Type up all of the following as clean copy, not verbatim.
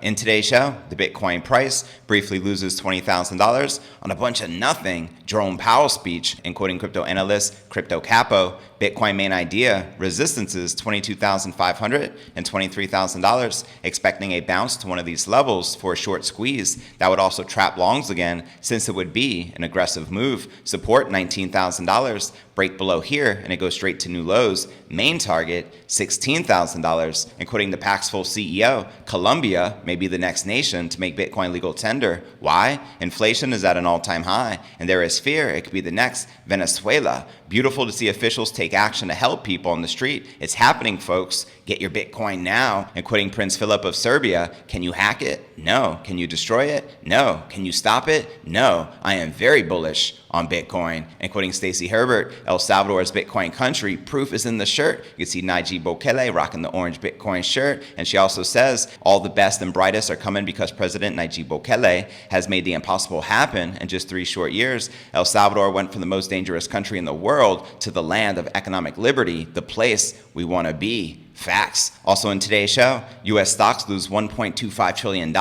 In today's show, the Bitcoin price briefly loses $20,000 on a bunch of nothing Jerome Powell speech, and quoting crypto analyst Crypto Capo, Bitcoin main idea resistances $22,500 and $23,000, expecting a bounce to one of these levels for a short squeeze that would also trap longs again, since it would be an aggressive move. Support $19,000, break below here, and it goes straight to new lows. Main target $16,000, and quoting the Paxful CEO, Colombia may be the next nation to make Bitcoin legal tender. Why? Inflation is at an all-time high, and there is fear it could be the next Venezuela. Beautiful to see officials take action to help people on the street. It's happening, folks. Get your Bitcoin now. And quoting Prince Philip of Serbia, can you hack it? No. Can you destroy it? No. Can you stop it? No. I am very bullish on Bitcoin. And quoting Stacey Herbert, El Salvador's Bitcoin country, proof is in the shirt. You can see Nayib Bukele rocking the orange Bitcoin shirt. And she also says all the best and brightest are coming because President Nayib Bukele has made the impossible happen in just 3 short years. El Salvador went from the most dangerous country in the world to the land of economic liberty, the place we want to be. Facts. Also in today's show, U.S. stocks lose $1.25 trillion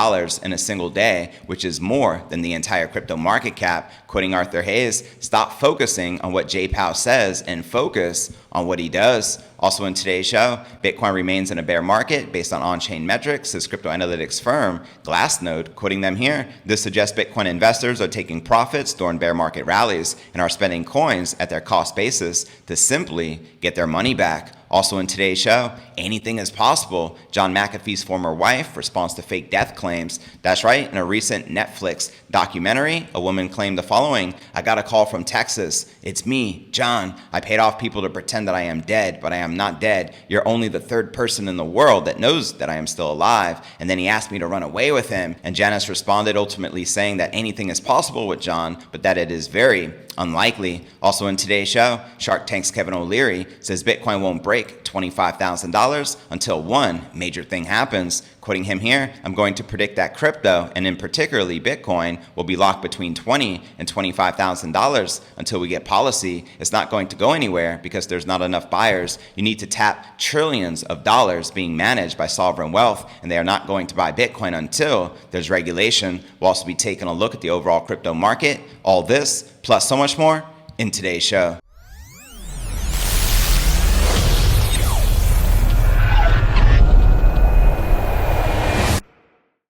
in a single day, which is more than the entire crypto market cap. Quoting Arthur Hayes, stop focusing on what Jay Powell says and focus on what he does. Also in today's show, Bitcoin remains in a bear market based on on-chain metrics, says crypto analytics firm Glassnode. Quoting them here, this suggests Bitcoin investors are taking profits during bear market rallies and are spending coins at their cost basis to simply get their money back. Also in today's show, anything is possible. John McAfee's former wife responds to fake death claims. That's right, in a recent Netflix documentary, a woman claimed the following: I got a call from Texas. It's me, John. I paid off people to pretend that I am dead, but I am not dead. You're only the third person in the world that knows that I am still alive. And then he asked me to run away with him. And Janice responded, ultimately saying that anything is possible with John, but that it is very unlikely. Also in today's show, Shark Tank's Kevin O'Leary says Bitcoin won't break $25,000 until one major thing happens. Quoting him here, I'm going to predict that crypto, and in particularly Bitcoin, will be locked between $20,000 and $25,000 until we get policy. It's not going to go anywhere because there's not enough buyers. You need to tap trillions of dollars being managed by sovereign wealth, and they are not going to buy Bitcoin until there's regulation. We'll also be taking a look at the overall crypto market. All this, plus so much more, in today's show.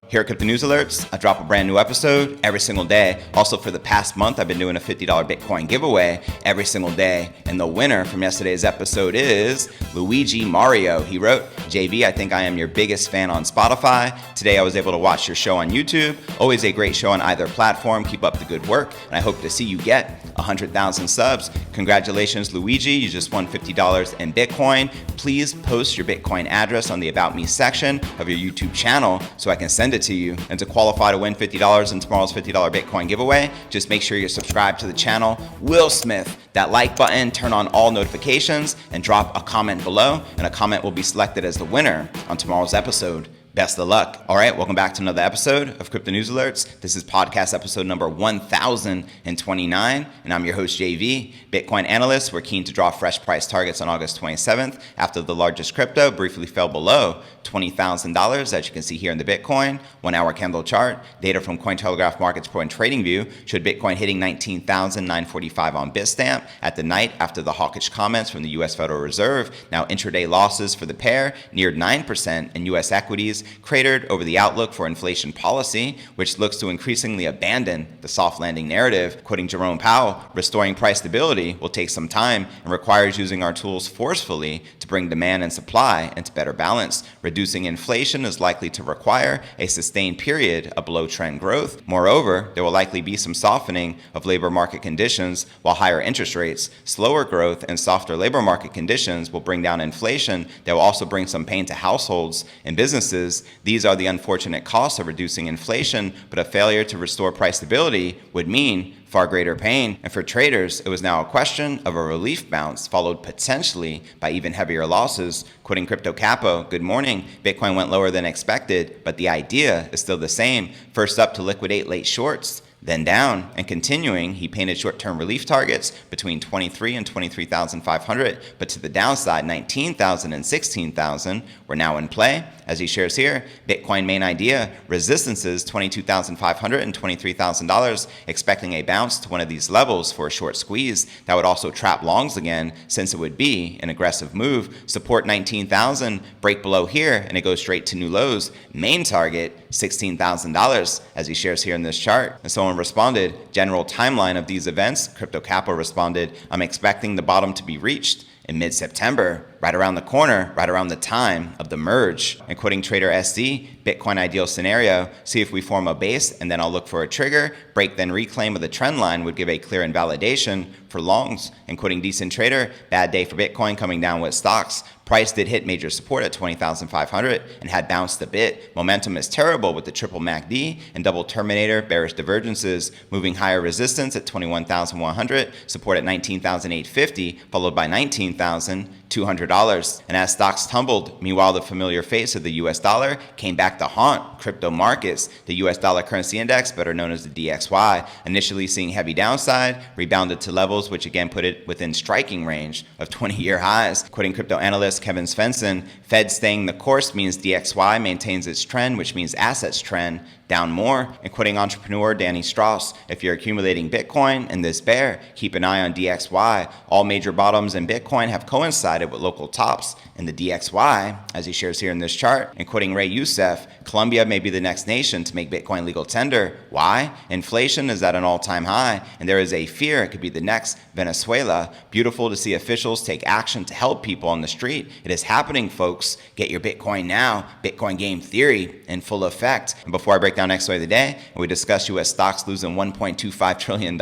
Here at Crypto News Alerts, I drop a brand new episode every single day. Also, for the past month, I've been doing a $50 Bitcoin giveaway every single day. And the winner from yesterday's episode is Luigi Mario. He wrote, JV, I think I am your biggest fan on Spotify. Today, I was able to watch your show on YouTube. Always a great show on either platform. Keep up the good work. And I hope to see you get 100,000 subs. Congratulations, Luigi. You just won $50 in Bitcoin. Please post your Bitcoin address on the About Me section of your YouTube channel so I can send it to you. And to qualify to win $50 in tomorrow's $50 Bitcoin giveaway, just make sure you're subscribed to the channel. Will Smith, that like button, turn on all notifications, and drop a comment below, and a comment will be selected as the winner on tomorrow's episode. Best of luck. All right, welcome back to another episode of Crypto News Alerts. This is podcast episode number 1029, and I'm your host, JV. Bitcoin analysts were keen to draw fresh price targets on August 27th after the largest crypto briefly fell below $20,000, as you can see here in the Bitcoin 1-hour candle chart. Data from Cointelegraph Markets Pro and TradingView showed Bitcoin hitting 19,945 on Bitstamp at the night after the hawkish comments from the U.S. Federal Reserve. Now, intraday losses for the pair neared 9%, and U.S. equities cratered over the outlook for inflation policy, which looks to increasingly abandon the soft landing narrative. Quoting Jerome Powell, restoring price stability will take some time and requires using our tools forcefully to bring demand and supply into better balance. Reducing inflation is likely to require a sustained period of below-trend growth. Moreover, there will likely be some softening of labor market conditions, while higher interest rates, slower growth, and softer labor market conditions will bring down inflation that will also bring some pain to households and businesses. These are the unfortunate costs of reducing inflation, but a failure to restore price stability would mean far greater pain. And for traders, it was now a question of a relief bounce, followed potentially by even heavier losses. Quoting Crypto Capo, good morning. Bitcoin went lower than expected, but the idea is still the same. First up to liquidate late shorts, then down. And continuing, he painted short-term relief targets between 23 and 23,500, but to the downside, 19,000 and 16,000 were now in play. As he shares here, Bitcoin main idea, resistances $22,500 and $23,000, expecting a bounce to one of these levels for a short squeeze that would also trap longs again, since it would be an aggressive move. Support 19,000, break below here, and it goes straight to new lows. Main target, $16,000, as he shares here in this chart. And someone responded, general timeline of these events. Crypto Capo responded, I'm expecting the bottom to be reached in mid-September, right around the corner, right around the time of the merge. And quoting Trader SD, Bitcoin ideal scenario, see if we form a base and then I'll look for a trigger, break then reclaim of the trend line would give a clear invalidation for longs. And quoting Decent Trader, bad day for Bitcoin coming down with stocks. Price did hit major support at 20,500 and had bounced a bit. Momentum is terrible with the triple MACD and double terminator bearish divergences, moving higher resistance at 21,100, support at 19,850, followed by 19,200. And as stocks tumbled, meanwhile, the familiar face of the US dollar came back to haunt crypto markets. The US dollar currency index, better known as the DXY, initially seeing heavy downside, rebounded to levels which again put it within striking range of 20-year highs. Quoting crypto analyst Kevin Svensson, Fed staying the course means DXY maintains its trend, which means assets trend down more. And quoting entrepreneur Danny Strauss, if you're accumulating Bitcoin in this bear, keep an eye on DXY. All major bottoms in Bitcoin have coincided with local tops in the DXY, as he shares here in this chart. And quoting Ray Youssef, Colombia may be the next nation to make Bitcoin legal tender. Why? Inflation is at an all-time high, and there is a fear it could be the next Venezuela. Beautiful to see officials take action to help people on the street. It is happening, folks. Get your Bitcoin now. Bitcoin game theory in full effect. And before I break down next story of the day, we discuss U.S. stocks losing $1.25 trillion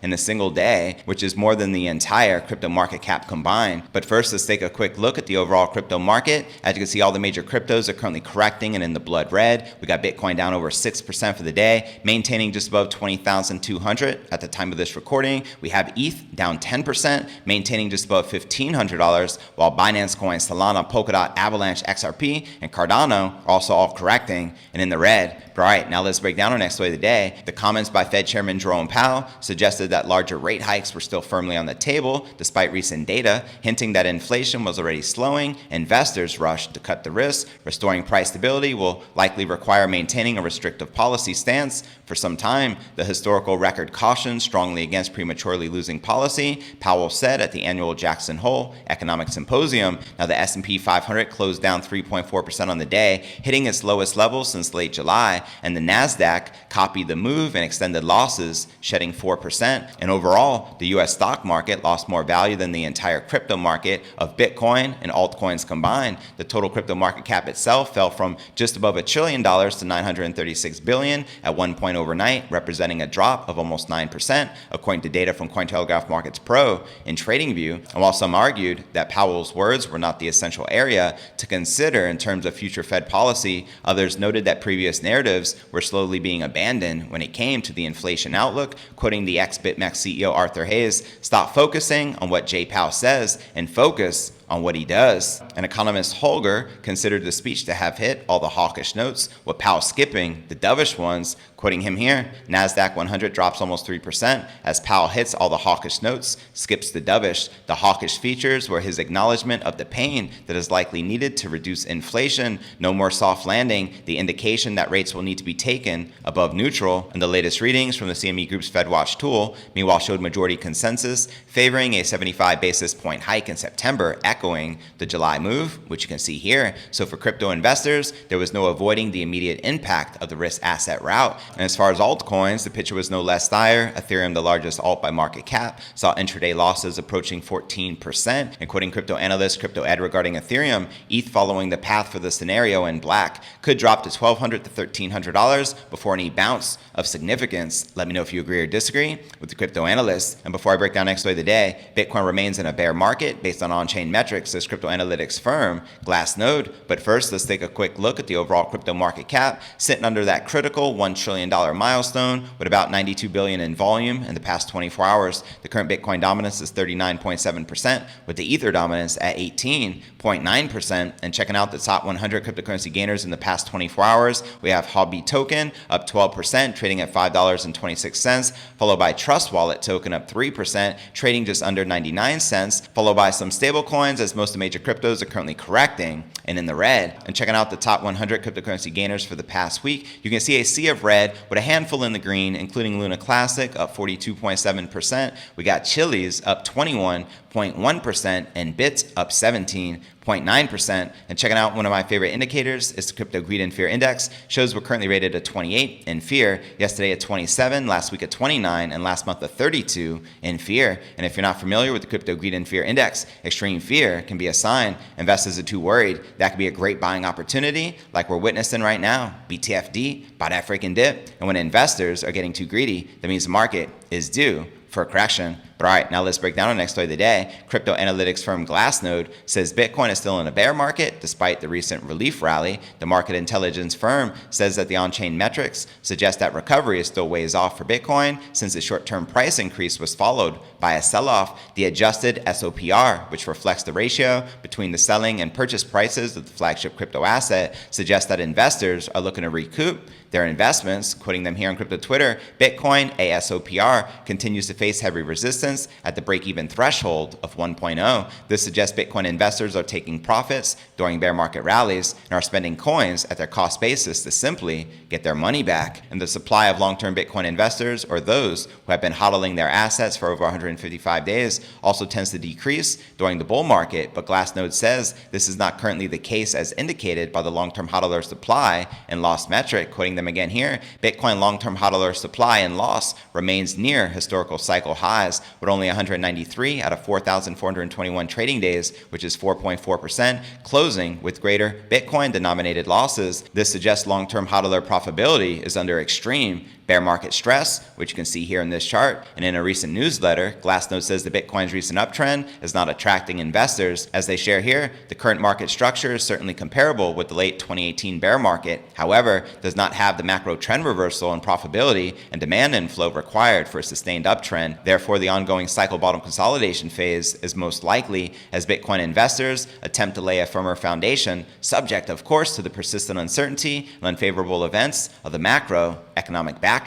in a single day, which is more than the entire crypto market cap combined. But first, let's take a quick look at the overall crypto market. As you can see, all the major cryptos are currently correcting and in the blood red. We got Bitcoin down over 6% for the day, maintaining just above 20,200 at the time of this recording. We have ETH down 10%, maintaining just above $1,500, while Binance Coin, Solana, Polkadot, Avalanche, XRP, and Cardano are also all correcting and in the red. But all right, now let's break down our next story of the day. The comments by Fed Chairman Jerome Powell suggested that larger rate hikes were still firmly on the table despite recent data, hinting that inflation was already slowing. Investors rushed to cut the risk. Restoring price stability will likely require maintaining a restrictive policy stance for some time. The historical record cautions strongly against prematurely losing policy, Powell said at the annual Jackson Hole Economic Symposium. Now the S&P 500 closed down 3.4% on the day, hitting its lowest level since late July, and the Nasdaq copied the move and extended losses, shedding 4%. And overall, the U.S. stock market lost more value than the entire crypto market of Bitcoin and altcoins combined. The total crypto market cap itself fell from just above $1 trillion to $936 billion at one point overnight, representing a drop of almost 9%, according to data from Cointelegraph Markets Pro in TradingView. And while some argued that Powell's words were not the essential area to consider in terms of future Fed policy, others noted that previous narratives were slowly being abandoned when it came to the inflation outlook. Quoting the ex-BitMEX CEO Arthur Hayes, stop focusing on what Jay Powell says and focus on what he does. And economist Holger considered the speech to have hit all the hawkish notes, with Powell skipping the dovish ones. Quoting him here, Nasdaq 100 drops almost 3% as Powell hits all the hawkish notes, skips the dovish. The hawkish features were his acknowledgement of the pain that is likely needed to reduce inflation, no more soft landing, the indication that rates will need to be taken above neutral. And the latest readings from the CME Group's FedWatch tool, meanwhile, showed majority consensus favoring a 75 basis point hike in September, echoing the July move, which you can see here. So for crypto investors, there was no avoiding the immediate impact of the risk asset route. And as far as altcoins, the picture was no less dire. Ethereum, the largest alt by market cap, saw intraday losses approaching 14%. And quoting crypto analyst Crypto Ed regarding Ethereum, ETH following the path for the scenario in black could drop to $1,200 to $1,300 before any bounce of significance. Let me know if you agree or disagree with the crypto analyst. And before I break down next story of the day, Bitcoin remains in a bear market based on on-chain metrics. metrics, says crypto analytics firm Glassnode. But first, let's take a quick look at the overall crypto market cap, sitting under that critical $1 trillion milestone with about $92 billion in volume in the past 24 hours. The current Bitcoin dominance is 39.7%, with the Ether dominance at 18.9%. And checking out the top 100 cryptocurrency gainers in the past 24 hours, we have Hobby Token up 12%, trading at $5.26, followed by Trust Wallet Token up 3%, trading just under 99 cents, followed by some stable coins as most of the major cryptos are currently correcting and in the red. And checking out the top 100 cryptocurrency gainers for the past week, you can see a sea of red with a handful in the green, including Luna Classic up 42.7%. We got Chili's up 21.1% and Bits up 17.9%. And checking out one of my favorite indicators is the Crypto Greed and Fear Index. Shows we're currently rated at 28 in fear, yesterday at 27, last week at 29, and last month at 32 in fear. And if you're not familiar with the Crypto Greed and Fear Index, extreme fear can be a sign investors are too worried. That could be a great buying opportunity like we're witnessing right now. BTFD, buy that freaking dip. And when investors are getting too greedy, that means the market is due for a correction. But all right, now let's break down our next story of the day. Crypto analytics firm Glassnode says Bitcoin is still in a bear market despite the recent relief rally. The market intelligence firm says that the on-chain metrics suggest that recovery is still ways off for Bitcoin since the short-term price increase was followed by a sell-off. The adjusted SOPR, which reflects the ratio between the selling and purchase prices of the flagship crypto asset, suggests that investors are looking to recoup their investments. Quoting them here on crypto Twitter, Bitcoin ASOPR continues to face heavy resistance at the break-even threshold of 1.0. This suggests Bitcoin investors are taking profits during bear market rallies and are spending coins at their cost basis to simply get their money back. And the supply of long-term Bitcoin investors, or those who have been hodling their assets for over 155 days, also tends to decrease during the bull market. But Glassnode says this is not currently the case as indicated by the long-term hodler supply and loss metric. Quoting them again here, Bitcoin long-term hodler supply and loss remains near historical cycle highs, with only 193 out of 4,421 trading days, which is 4.4%, closing with greater Bitcoin-denominated losses. This suggests long-term hodler profitability is under extreme bear market stress, which you can see here in this chart. And in a recent newsletter, Glassnode says that Bitcoin's recent uptrend is not attracting investors. As they share here, the current market structure is certainly comparable with the late 2018 bear market, however, does not have the macro trend reversal in profitability and demand inflow required for a sustained uptrend. Therefore, the ongoing cycle bottom consolidation phase is most likely as Bitcoin investors attempt to lay a firmer foundation, subject, of course, to the persistent uncertainty and unfavorable events of the macroeconomic backdrop.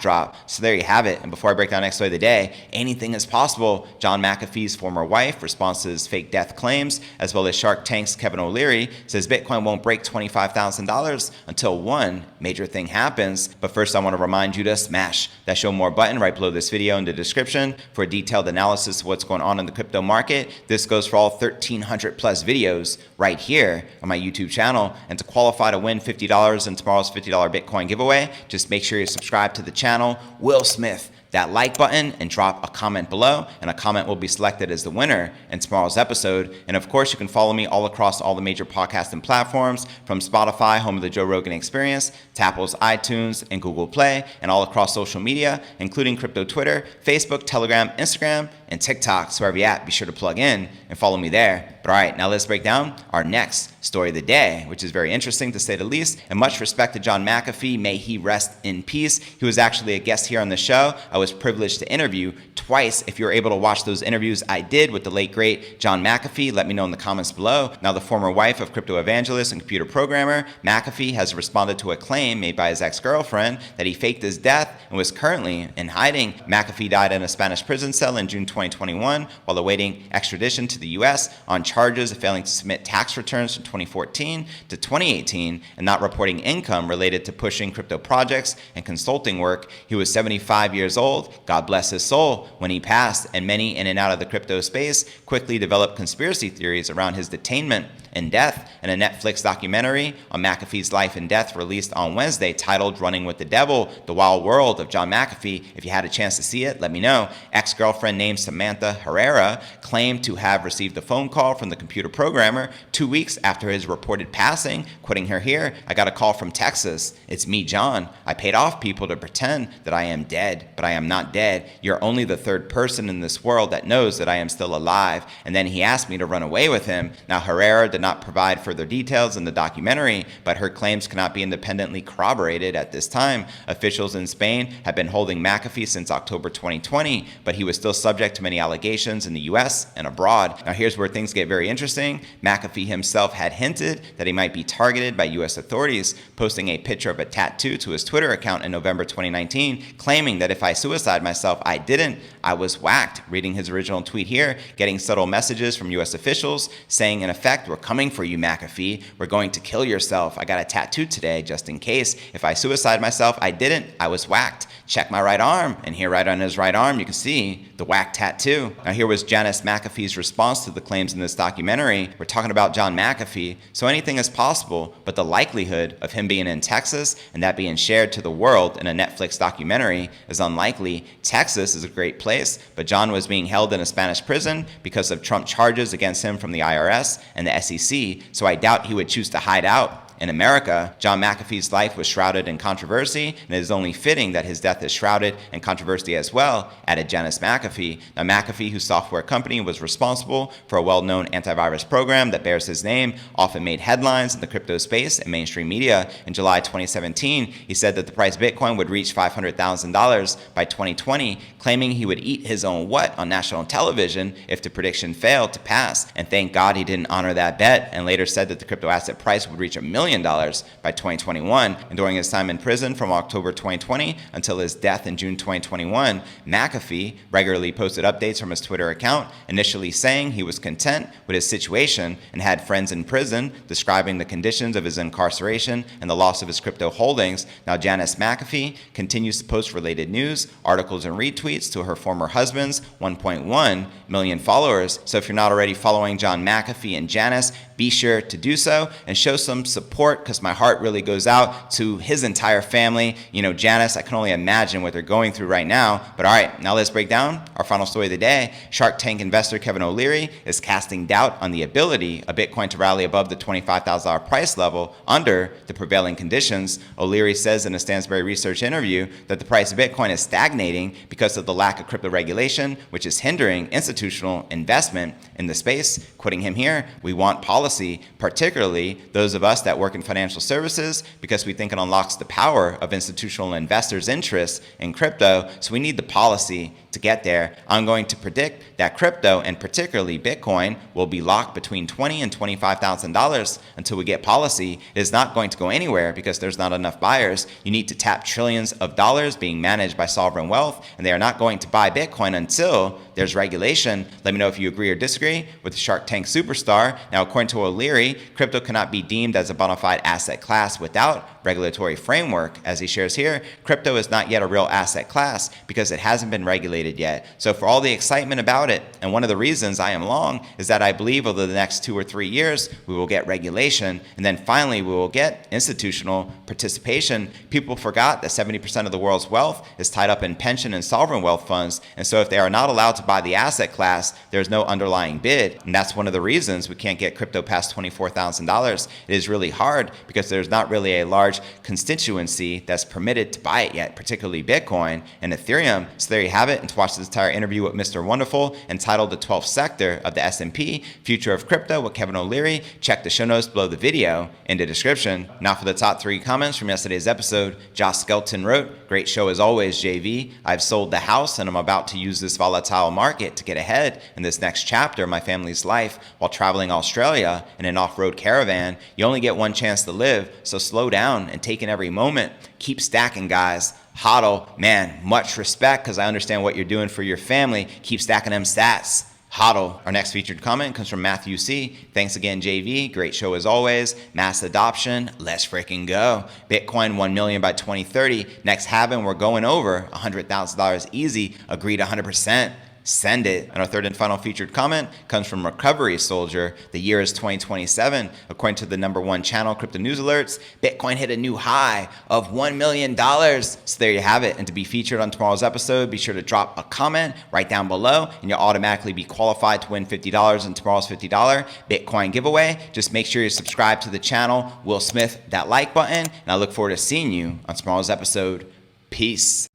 So there you have it. And before I break down next story of the day, anything is possible. John McAfee's former wife responds to his fake death claims, as well as Shark Tank's Kevin O'Leary says Bitcoin won't break $25,000 until one major thing happens. But first, I want to remind you to smash that show more button right below this video in the description for a detailed analysis of what's going on in the crypto market. This goes for all 1,300 plus videos right here on my YouTube channel. And to qualify to win $50 in tomorrow's $50 Bitcoin giveaway, just make sure you subscribe to the channel. Will Smith that like button and drop a comment below, and a comment will be selected as the winner in tomorrow's episode. And of course, you can follow me all across all the major podcasting platforms, from Spotify, home of the Joe Rogan Experience, to Apple's iTunes and Google Play, and all across social media, including crypto Twitter, Facebook, Telegram, Instagram, and TikTok. So wherever you're at, be sure to plug in and follow me there. But all right, now let's break down our next story of the day, which is very interesting to say the least. And much respect to John McAfee, may he rest in peace. He was actually a guest here on the show. I was privileged to interview twice. If you're able to watch those interviews I did with the late great John McAfee, let me know in the comments below. Now, the former wife of crypto evangelist and computer programmer McAfee has responded to a claim made by his ex-girlfriend that he faked his death and was currently in hiding. McAfee died in a Spanish prison cell in June 2021 while awaiting extradition to the U.S. on charges of failing to submit tax returns from 2014 to 2018 and not reporting income related to pushing crypto projects and consulting work. He was 75 years old. God bless his soul when he passed, and many in and out of the crypto space quickly developed conspiracy theories around his detainment and death. And a Netflix documentary on McAfee's life and death released on Wednesday titled Running with the Devil, The Wild World of John McAfee. If you had a chance to see it, let me know. Ex-girlfriend named Samantha Herrera claimed to have received a phone call from the computer programmer 2 weeks after his reported passing. Quoting her here, "I got a call from Texas. It's me, John. I paid off people to pretend that I am dead, but I am not dead. You're only the third person in this world that knows that I am still alive." And then he asked me to run away with him. Now, Herrera did not provide further details in the documentary, but her claims cannot be independently corroborated at this time. Officials in Spain have been holding McAfee since October 2020, but he was still subject to many allegations in the US and abroad. Now, here's where things get very interesting. McAfee himself had hinted that he might be targeted by US authorities, posting a picture of a tattoo to his Twitter account in November 2019, claiming that if I suicide myself, I didn't. I was whacked. Reading his original tweet here, getting subtle messages from US officials saying, in effect, "We're coming for you, McAfee. We're going to kill yourself. I got a tattoo today just in case. If I suicide myself, I didn't. I was whacked. Check my right arm." And here right on his right arm, you can see the whack tattoo. Now here was Janice McAfee's response to the claims in this documentary. We're talking about John McAfee, so anything is possible, but the likelihood of him being in Texas and that being shared to the world in a Netflix documentary is unlikely. Texas is a great place, but John was being held in a Spanish prison because of Trump charges against him from the IRS and the SEC, so I doubt he would choose to hide out. In America, John McAfee's life was shrouded in controversy, and it is only fitting that his death is shrouded in controversy as well, added Janice McAfee. Now, McAfee, whose software company was responsible for a well-known antivirus program that bears his name, often made headlines in the crypto space and mainstream media. In July 2017, he said that the price of Bitcoin would reach $500,000 by 2020, claiming he would eat his own what on national television if the prediction failed to pass. And thank God he didn't honor that bet, and later said that the crypto asset price would reach $1 million by 2021. And during his time in prison from October 2020 until his death in June 2021, McAfee regularly posted updates from his Twitter account, initially saying he was content with his situation and had friends in prison, describing the conditions of his incarceration and the loss of his crypto holdings. Now, Janice McAfee continues to post related news, articles, and retweets to her former husband's 1.1 million followers. So if you're not already following John McAfee and Janice, be sure to do so and show some support, because my heart really goes out to his entire family. You know, Janice, I can only imagine what they're going through right now. But all right, now let's break down our final story of the day. Shark Tank investor Kevin OLeary is casting doubt on the ability of Bitcoin to rally above the $25,000 price level under the prevailing conditions. OLeary says in a Stansberry Research interview that the price of Bitcoin is stagnating because of the lack of crypto regulation, which is hindering institutional investment in the space. Quoting him here, "We want policy, particularly those of us that work in financial services, because we think it unlocks the power of institutional investors' interests in crypto. So we need the policy to get there. I'm going to predict that crypto, and particularly Bitcoin, will be locked between $20,000 and $25,000 until we get policy. It is not going to go anywhere because there's not enough buyers. You need to tap trillions of dollars being managed by sovereign wealth, and they are not going to buy Bitcoin until there's regulation." Let me know if you agree or disagree with the Shark Tank superstar. Now, according to OLeary, crypto cannot be deemed as a bona fide asset class without regulatory framework. As he shares here, crypto is not yet a real asset class because it hasn't been regulated yet. So for all the excitement about it, and one of the reasons I am long, is that I believe over the next 2 or 3 years, we will get regulation, and then finally we will get institutional participation. People forgot that 70% of the world's wealth is tied up in pension and sovereign wealth funds, and so if they are not allowed to buy the asset class, there's no underlying bid, and that's one of the reasons we can't get crypto past $24,000. It is really hard because there's not really a large constituency that's permitted to buy it yet, particularly Bitcoin and Ethereum. So there you have it. And to watch this entire interview with Mr. Wonderful entitled "The 12th Sector of the S&P, Future of Crypto" with Kevin OLeary, check the show notes below the video in the description. Now for the top 3 comments from yesterday's episode. Josh Skelton wrote, "Great show as always, JV. I've sold the house and I'm about to use this volatile market to get ahead in this next chapter of my family's life while traveling Australia in an off-road caravan. You only get one chance to live, so slow down and take in every moment. Keep stacking, guys." Hodl, man, much respect, because I understand what you're doing for your family. Keep stacking them stats. Hodl. Our next featured comment comes from Matthew C. "Thanks again, JV. Great show as always. Mass adoption. Let's freaking go. Bitcoin 1 million by 2030. Next halving, we're going over $100,000 easy. Agreed 100%. send it. And our third and final featured comment comes from Recovery Soldier. The year is 2027. According to the #1 channel, Crypto News Alerts, Bitcoin hit a new high of $1 million. So there you have it. And to be featured on tomorrow's episode, be sure to drop a comment right down below, and you'll automatically be qualified to win $50 in tomorrow's $50 Bitcoin giveaway. Just make sure you subscribe to the channel, Will Smith that like button, and I look forward to seeing you on tomorrow's episode. Peace.